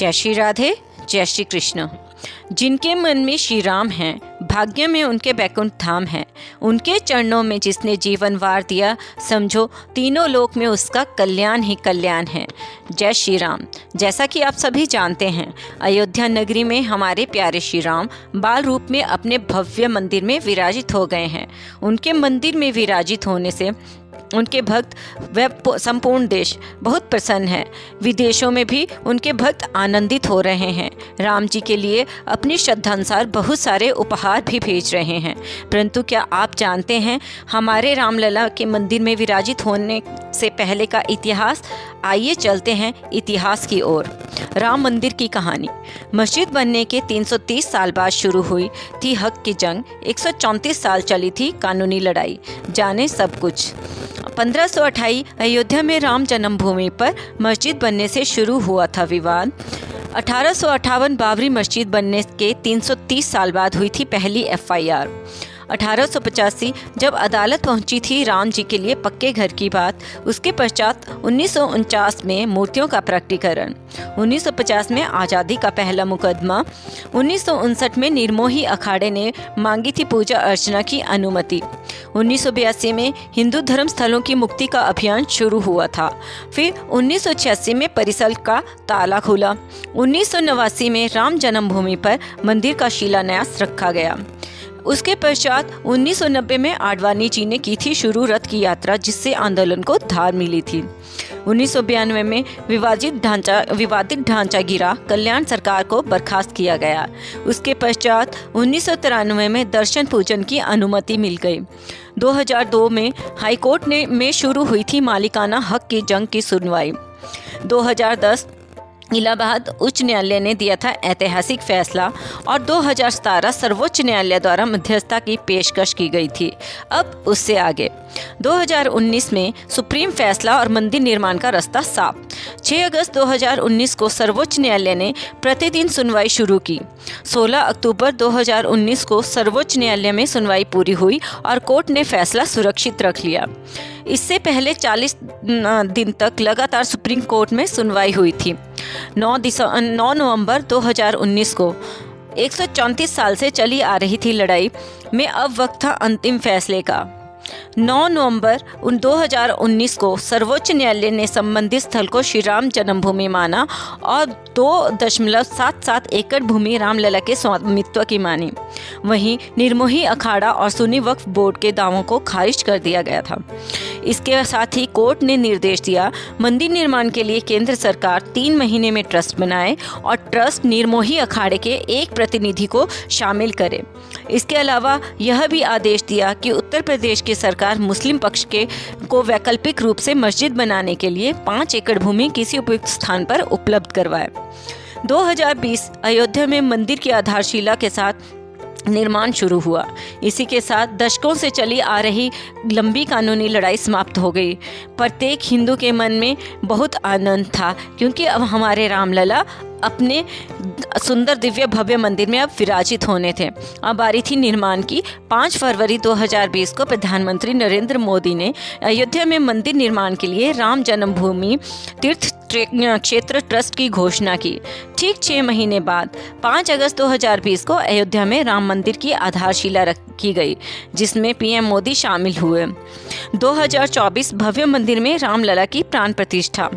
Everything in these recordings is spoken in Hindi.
जय श्री राधे, जय श्री कृष्ण। जिनके मन में श्री राम हैं, भाग्य में उनके बैकुंठ धाम है। उनके चरणों में जिसने जीवन वार दिया, समझो तीनों लोक में उसका कल्याण ही कल्याण है। जय श्री राम। जैसा कि आप सभी जानते हैं, अयोध्या नगरी में हमारे प्यारे श्री राम बाल रूप में अपने भव्य मंदिर में विराजित हो गए हैं। उनके मंदिर में विराजित होने से उनके भक्त व संपूर्ण देश बहुत प्रसन्न है। विदेशों में भी उनके भक्त आनंदित हो रहे हैं। राम जी के लिए अपनी श्रद्धानुसार बहुत सारे उपहार भी भेज रहे हैं। परंतु क्या आप जानते हैं हमारे रामलला के मंदिर में विराजित होने से पहले का इतिहास? आइए चलते हैं इतिहास की ओर। राम मंदिर की कहानी। मस्जिद बनने के 330 साल बाद शुरू हुई थी हक की जंग। 134 साल चली थी कानूनी लड़ाई। जाने सब कुछ। 1528 अयोध्या में राम जन्मभूमि पर मस्जिद बनने से शुरू हुआ था विवाद। 1858 बाबरी मस्जिद बनने के 330 साल बाद हुई थी पहली FIR। 1885 जब अदालत पहुंची थी राम जी के लिए पक्के घर की बात। उसके पश्चात 1949 में मूर्तियों का प्रकटीकरण। 1950 में आज़ादी का पहला मुकदमा। 1959 में निर्मोही अखाड़े ने मांगी थी पूजा अर्चना की अनुमति। 1982 में हिंदू धर्म स्थलों की मुक्ति का अभियान शुरू हुआ था। फिर 1986 में परिसल का ताला खुला। 1989 में राम जन्मभूमि पर मंदिर का शिलान्यास रखा गया। उसके पश्चात 1990 में आडवाणी जी ने की थी शुरू रथ की यात्रा, जिससे आंदोलन को धार मिली थी। 1992 में विवादित ढांचा गिरा, कल्याण सरकार को बर्खास्त किया गया। उसके पश्चात 1993 में दर्शन पूजन की अनुमति मिल गई। 2002 में हाईकोर्ट में शुरू हुई थी मालिकाना हक की जंग की सुनवाई। 2010 इलाहाबाद उच्च न्यायालय ने दिया था ऐतिहासिक फैसला और 2017 सर्वोच्च न्यायालय द्वारा मध्यस्थता की पेशकश की गई थी। अब उससे आगे 2019 में सुप्रीम फैसला और मंदिर निर्माण का रास्ता साफ। 6 अगस्त 2019 को सर्वोच्च न्यायालय ने प्रतिदिन सुनवाई शुरू की। 16 अक्टूबर 2019 को सर्वोच्च न्यायालय में सुनवाई पूरी हुई और कोर्ट ने फैसला सुरक्षित रख लिया। इससे पहले 40 दिन तक लगातार सुप्रीम कोर्ट में सुनवाई हुई थी। 9 नवंबर 2019 को 134 साल से चली आ रही थी लड़ाई में अब वक्त था अंतिम फैसले का। 9 नवंबर 2019 को सर्वोच्च न्यायालय ने संबंधित स्थल को श्री राम जन्मभूमि माना और 2.77 एकड़ भूमि रामलला के स्वामित्व की मानी। वहीं निर्मोही अखाड़ा और सुन्नी वक्फ बोर्ड के दावों को खारिज कर दिया गया था। इसके साथ ही कोर्ट ने निर्देश दिया मंदिर निर्माण के लिए केंद्र सरकार 3 महीने में ट्रस्ट बनाए और ट्रस्ट निर्मोही अखाड़े के एक प्रतिनिधि को शामिल करे। इसके अलावा यह भी आदेश दिया कि उत्तर प्रदेश की सरकार मुस्लिम पक्ष को वैकल्पिक रूप से मस्जिद बनाने के लिए 5 एकड़ भूमि किसी उपयुक्त स्थान पर उपलब्ध करवाए। 2020 अयोध्या में मंदिर की आधारशिला के साथ निर्माण शुरू हुआ। इसी के साथ दशकों से चली आ रही लंबी कानूनी लड़ाई समाप्त हो गई। प्रत्येक हिंदू के मन में बहुत आनंद था, क्योंकि अब हमारे रामलला अपने सुंदर दिव्य भव्य मंदिर में अब विराजित होने थे। अब बारी थी निर्माण की। 5 फरवरी 2020 को प्रधानमंत्री नरेंद्र मोदी ने अयोध्या में मंदिर निर्माण के लिए राम जन्मभूमि तीर्थ क्षेत्र ट्रस्ट की घोषणा की। ठीक 6 महीने बाद 5 अगस्त 2020 को अयोध्या में राम मंदिर की आधारशिला रखी गई, जिसमें PM मोदी शामिल हुए। 2024 भव्य मंदिर में रामलला की प्राण प्रतिष्ठा।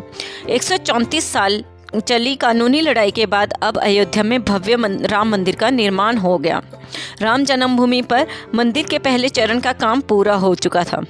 134 साल चली कानूनी लड़ाई के बाद अब अयोध्या में भव्य राम मंदिर का निर्माण हो गया। राम जन्मभूमि पर मंदिर के पहले चरण का काम पूरा हो चुका था।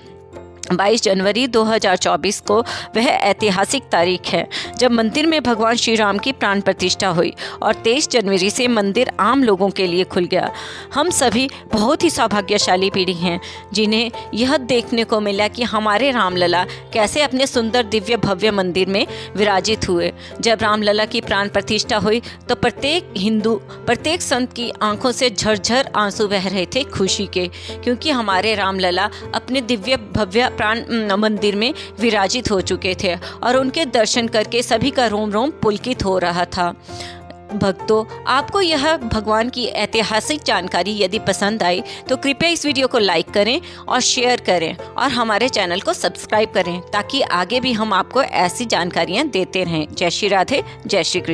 22 जनवरी 2024 को वह ऐतिहासिक तारीख है जब मंदिर में भगवान श्री राम की प्राण प्रतिष्ठा हुई और 23 जनवरी से मंदिर आम लोगों के लिए खुल गया। हम सभी बहुत ही सौभाग्यशाली पीढ़ी हैं जिन्हें यह देखने को मिला कि हमारे रामलला कैसे अपने सुंदर दिव्य भव्य मंदिर में विराजित हुए। जब रामलला की प्राण प्रतिष्ठा हुई तो प्रत्येक हिंदू, प्रत्येक संत की आंखों से झरझर आंसू बह रहे थे खुशी के, क्योंकि हमारे रामलला अपने दिव्य भव्य प्राण मंदिर में विराजित हो चुके थे और उनके दर्शन करके सभी का रोम रोम पुलकित हो रहा था। भक्तों, आपको यह भगवान की ऐतिहासिक जानकारी यदि पसंद आई तो कृपया इस वीडियो को लाइक करें और शेयर करें और हमारे चैनल को सब्सक्राइब करें, ताकि आगे भी हम आपको ऐसी जानकारियां देते रहें। जय श्री राधे, जय श्री कृष्ण।